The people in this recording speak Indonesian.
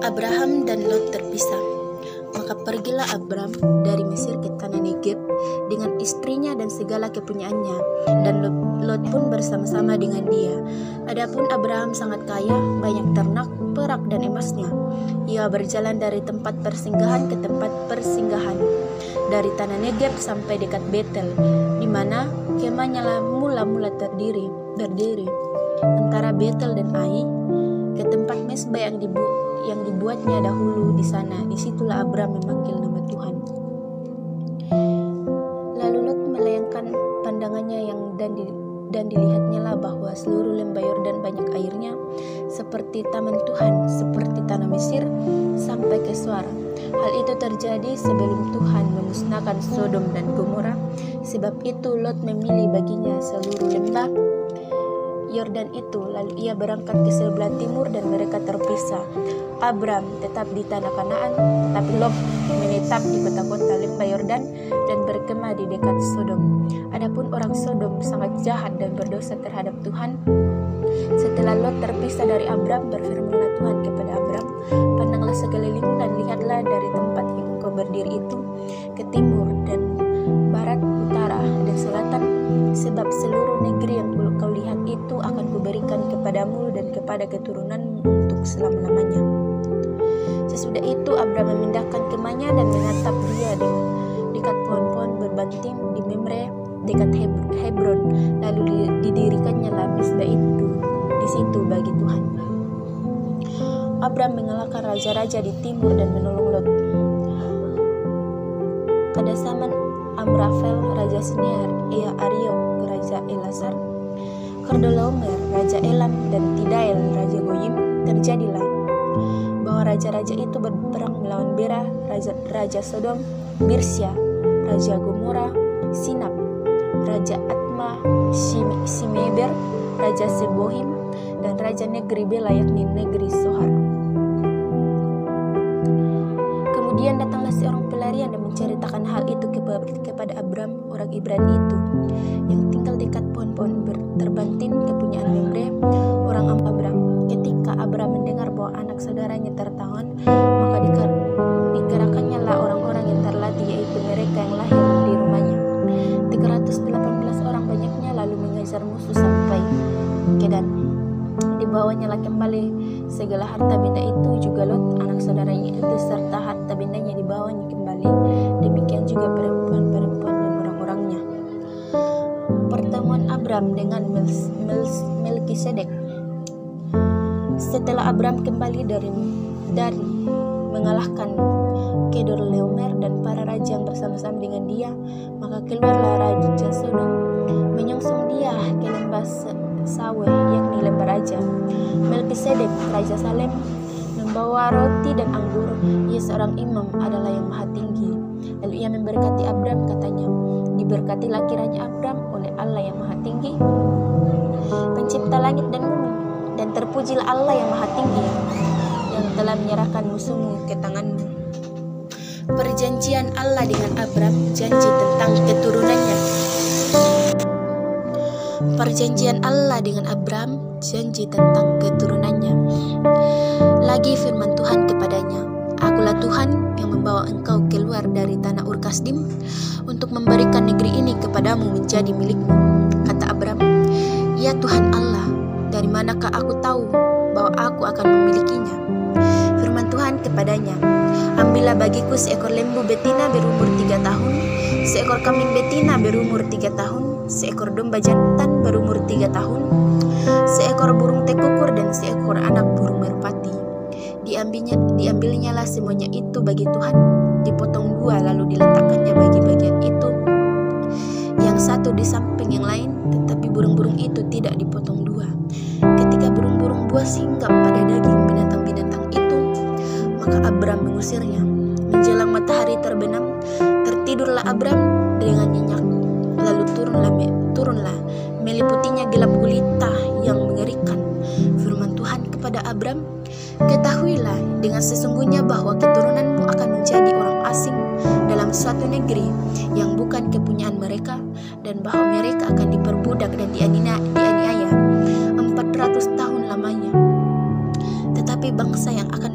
Abraham dan Lot terpisah. Maka pergilah Abram dari Mesir ke tanah Negeb dengan istrinya dan segala kepunyaannya, dan Lot pun bersama-sama dengan dia. Adapun Abraham sangat kaya, banyak ternak, perak dan emasnya. Ia berjalan dari tempat persinggahan ke tempat persinggahan, dari tanah Negeb sampai dekat Betel, di mana kemahnya mula-mula berdiri antara Betel dan Ai, ke tempat mesbah yang dibuatnya dahulu di sana. Disitulah Abram memanggil nama Tuhan. Lalu Lot melayangkan pandangannya dan dilihatnya lah bahwa seluruh lembah Yordan banyak airnya, seperti taman Tuhan, seperti tanah Mesir sampai ke Suar. Hal itu terjadi sebelum Tuhan memusnahkan Sodom dan Gomora. Sebab itu Lot memilih baginya seluruh lembah Yordan itu. Lalu ia berangkat ke sebelah timur dan mereka terpisah. Abram tetap di tanah Kanaan, tetapi Lot menetap di kota-kota lembah Yordan dan berkemah di dekat Sodom. Adapun orang Sodom sangat jahat dan berdosa terhadap Tuhan. Setelah Lot terpisah dari Abram, berfirmanlah Tuhan kepada Abram, "Pandanglah sekeliling dan lihatlah dari tempat yang engkau berdiri itu ke timur dan barat, utara dan selatan, sebab seluruh negeri yang kau lihat itu akan kuberikan kepadamu dan kepada keturunanmu untuk selama-lamanya." Sesudah itu Abram memindahkan kemahnya dan menatap dia dekat pohon-pohon berbanting di Memre dekat Hebron. Lalu didirikannya mesbah itu di situ bagi Tuhan. Abram mengalahkan raja-raja di timur dan menolong Lot. Pada zaman Amrafel raja Siniar, Ariok raja Elasar, Kedorlaomer raja Elam, dan Tidael raja Goyim, terjadilah bahwa raja-raja itu berperang melawan Bera raja Sodom, Birsya raja Gomora, Sinab raja Atma, Simeber raja Sebohim, dan raja negeri Bela yakni negeri Sohar. Kemudian datanglah seorang pelarian dan menceritakan hal itu kepada Abram orang Ibrani itu, yang tinggal dekat pohon-pohon terbantin kepunyaan Memre orang Abram. Ketika Abram mendengar bahwa anak saudaranya tertawan, maka dikerahkannya lah orang-orang yang terlatih, yaitu mereka yang lahir di rumahnya. 318 orang banyaknya, lalu mengejar musuh sampai ke Dan. Dibawanya lah kembali segala harta benda itu, juga Lot anak saudaranya itu serta harta bendanya dibawanya kembali. Demikian juga perempuan-perempuan dan orang-orangnya. Pertemuan Abram dengan Melkisedek. Setelah Abram kembali dari mengalahkan Kedorlaomer dan para raja yang bersama-sama dengan dia, maka keluarlah raja Sodom menyongsong dia ke lembah Saweh yakni lembah raja. Melkisedek raja Salem membawa roti dan anggur. Ia seorang imam, adalah yang maha tinggi. Lalu ia memberkati Abram, katanya, "Diberkatilah kiranya Abram oleh Allah yang maha tinggi, pencipta langit dan bumi, dan terpujilah Allah yang maha tinggi yang telah menyerahkan musuhmu ke tanganmu." Perjanjian Allah dengan Abram, janji tentang keturunannya. Perjanjian Allah dengan Abram, janji tentang keturunannya. Lagi firman Tuhan kepadanya, "Akulah Tuhan yang membawa engkau keluar dari tanah Ur Kasdim untuk memberikan negeri ini kepadamu menjadi milikmu." Kata Abram, "Ya Tuhan Allah, dari manakah aku tahu bahwa aku akan memilikinya?" Firman Tuhan kepadanya, "Ambillah bagiku seekor lembu betina berumur 3 tahun, seekor kambing betina berumur 3 tahun, seekor domba jantan berumur 3 tahun, seekor burung tekukur dan seekor anak burung merpati." Diambilnya lah semuanya itu bagi Tuhan, dipotong 2, lalu diletakkannya bagi bagian itu, yang satu di samping yang lain, tetapi burung-burung itu tidak dipotong 2. Ketika burung-burung buas hinggap pada daging binatang-binatang itu, maka Abram mengusirnya. Menjelang matahari terbenam, tertidurlah Abram dengan nyenyak. Lalu turunlah meliputinya gelap gulita yang mengerikan. Firman Tuhan kepada Abram, "Ketahuilah dengan sesungguhnya bahwa keturunanmu akan menjadi orang asing dalam suatu negeri yang bukan kepunyaan mereka, dan bahwa mereka akan diperbudak dan dianiaya 400 tahun lamanya. Tetapi bangsa yang akan